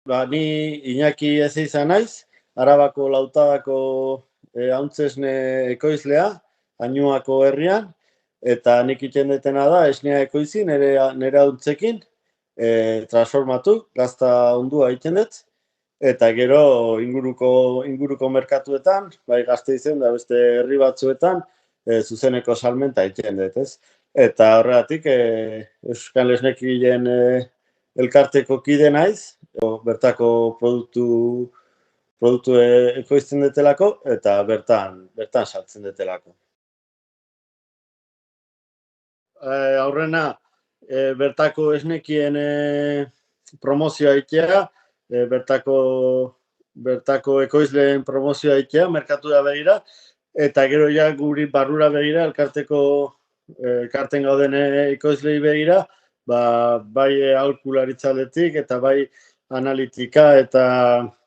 Ni Iñaki ez izan naiz, Arabako Lautadako hauntzesne ekoizlea, Añuako herrian, eta nik iten detena da, esnea ekoizi nire hauntzekin, transformatu, gazta ondua egiten dut, eta gero inguruko merkatuetan, bai Gasteizen da beste herri batzuetan, zuzeneko salmenta egiten dut, ez? Eta horregatik, Euskal Esnekilen elkarteko kide naiz, bertako produktu ekoizten detelako, eta bertan saltzen detelako. Aurrena, bertako esnekien promozioa egitea, bertako ekoizleen promozioa egitea, merkatura begira, eta gero ja guri barrura begira, elkarten gauden ekoizlei begira, bai aholkularitzaletik eta bai analitika eta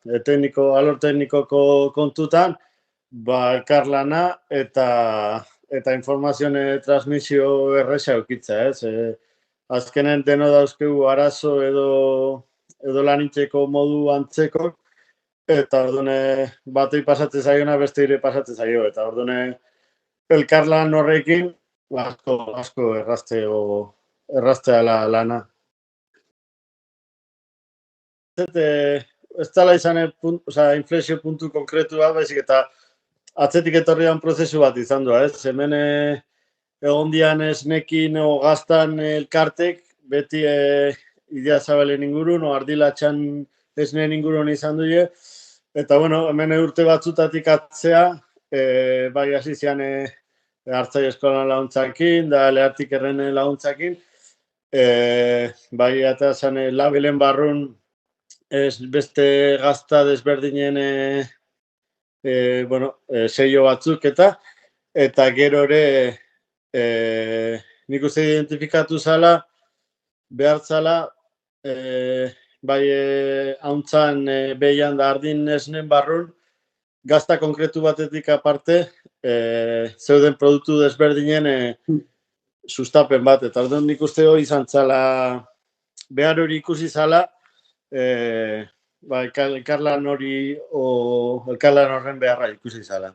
alor teknikoko kontutan, elkarlana eta informazioen transmisio erresa eukitza, ez? Azkenen deno dauzkegu arazo edo lanitzeko modu antzeko, eta ordune batei pasatzen zaiona beste ire pasatzen zaio, eta ordune elkarlan horrekin asko erraztea lana. Ez dela izan inflexio puntu konkretua, baizik eta atzetik etorrian prozesu bat izan du, ez? Hemen egon dian esnekin o gaztan elkartek, beti Idea Zabalen ingurun, o Ardilatxan esneen ingurun izan duie, eta bueno, hemen urte batzutatik atzea, bai hasi zian Artzai eskolan launtzakin, da Lehartik erren launtzakin, bai eta zan labelen barrun beste gazta desberdinen seio batzuk eta gero ere nik uste identifikatu zala, behar zala, bai hauntzan behian da ardin esnen barrun, gazta konkretu batetik aparte, zeuden produktu desberdinen sustapen bat, eta orduan nik uste hori izan zala, behar hori ikusi zala, elkarlan horren beharra ikusi zala.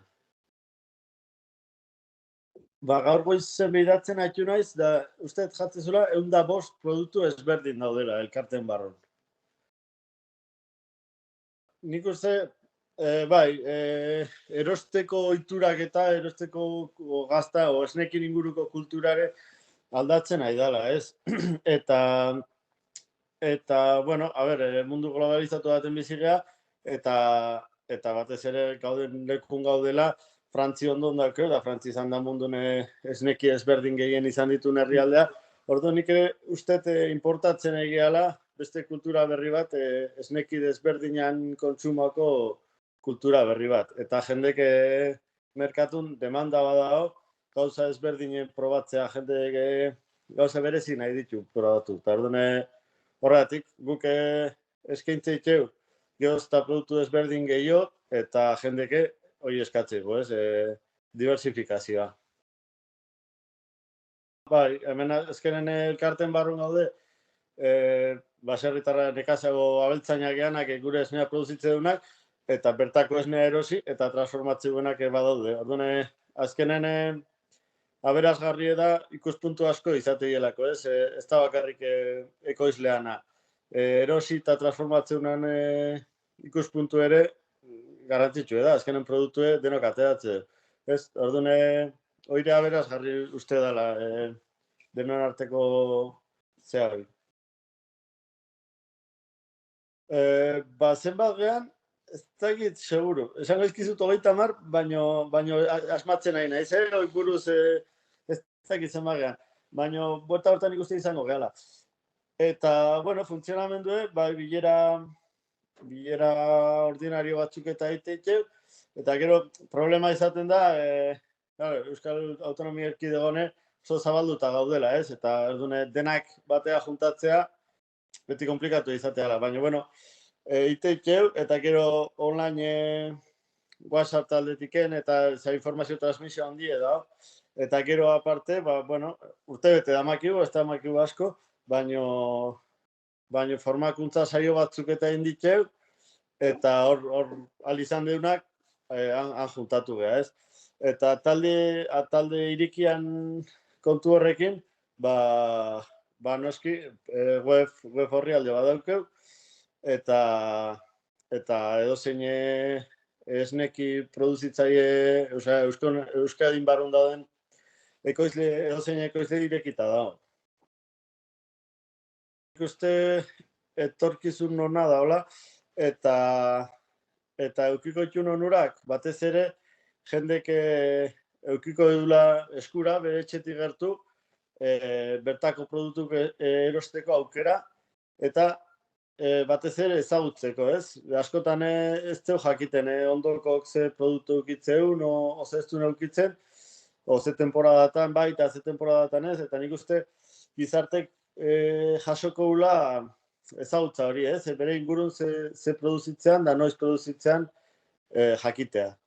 Gaur goizen behiratzen haitu naiz, da uste jatzen zula, 105 produktu ezberdin daudela elkarten barron. Nik uste, erosteko ohiturak eta erosteko gazta o esnekin inguruko kulturare aldatzen ari dela, ez? Eta, bueno, mundu globalizatu baten bizigea, eta batez ere lekun gaudela, Frantzi ondon daukeu, da Frantzi izan da mundun esneki ezberdin gehien izan dituen herrialdea. Orduan nik ere uste importatzen egiala, beste kultura berri bat, esneki desberdinan kontsumoko kultura berri bat. Eta jendek merkatun demanda badao, gauza ezberdinen probatzea, jendek gauza berezi nahi ditu probatu. Eta orduan horregatik, guk eskaintzeitzeu, gehoz eta produktu ezberdin gehiago, eta jendeke hori eskatzeko, diversifikazioa. Hemen ezkenen elkarten barrun gaude, baserritarra nekazago abeltzainak geanak gure esnea produzitze dunak, eta bertako esnea erosi, eta transformatzeuenak badaude. Orduan, azkenen aberasgarri da ikuspuntu asko izateielako, ez da bakarrik ekoizleana. Erosi eta transformatzeunan ikuspuntu ere, garrantzitsu da, azkenen produktue denok ateratze. Orduan, oire aberasgarri uste dela, denon arteko zea hori. Zenbat gehan, ez dakit, seguru. Esango izkizut 30, baino asmatzen nahi nahi. Zer hori buruz ez dakit zenbat gehan. Baino, buelta hortan ikusten izango gehala. Eta, bueno, funtzionamendue, bilera ordinario batzuk eta egiteitzeu, eta gero problema izaten da, Euskal Autonomia Erkidegone oso zabalduta gaudela, ez? Eta denak batea juntatzea, beti komplikatu izatea. Baina, bueno, egiteitzeu, eta gero online WhatsApp taldetiken eta informazio transmisio handi da. Eta gero aparte, urte bete damakigu, ez damakigu asko, baino baina formakuntza saio batzuk eta inditxeu, eta hor alizan deunak han juntatu beha, ez? Eta talde irikian kontu horrekin, ba noski web horri alde badaukeu, eta edozein esneki produzitzaile, Euskadin barrun dauden edozein ekoizle irekita dago. Ikuste etorkizun nona daola, eta eukiko itxun onurak, batez ere, jendek eukiko edula eskura, bere etxetik gertu, bertako produktuk erosteko aukera, eta batez ere ezagutzeko, ez? Askotan ez zeu jakiten, ondokok ze produktu eukitzeun, oze ez duen eukitzen, ze temporadatan bai, eta ze temporadatan ez, eta nik uste gizartek jasoko hula ezagutza hori, ez? Bere ingurun ze produzitzean, da noiz produzitzean jakitea.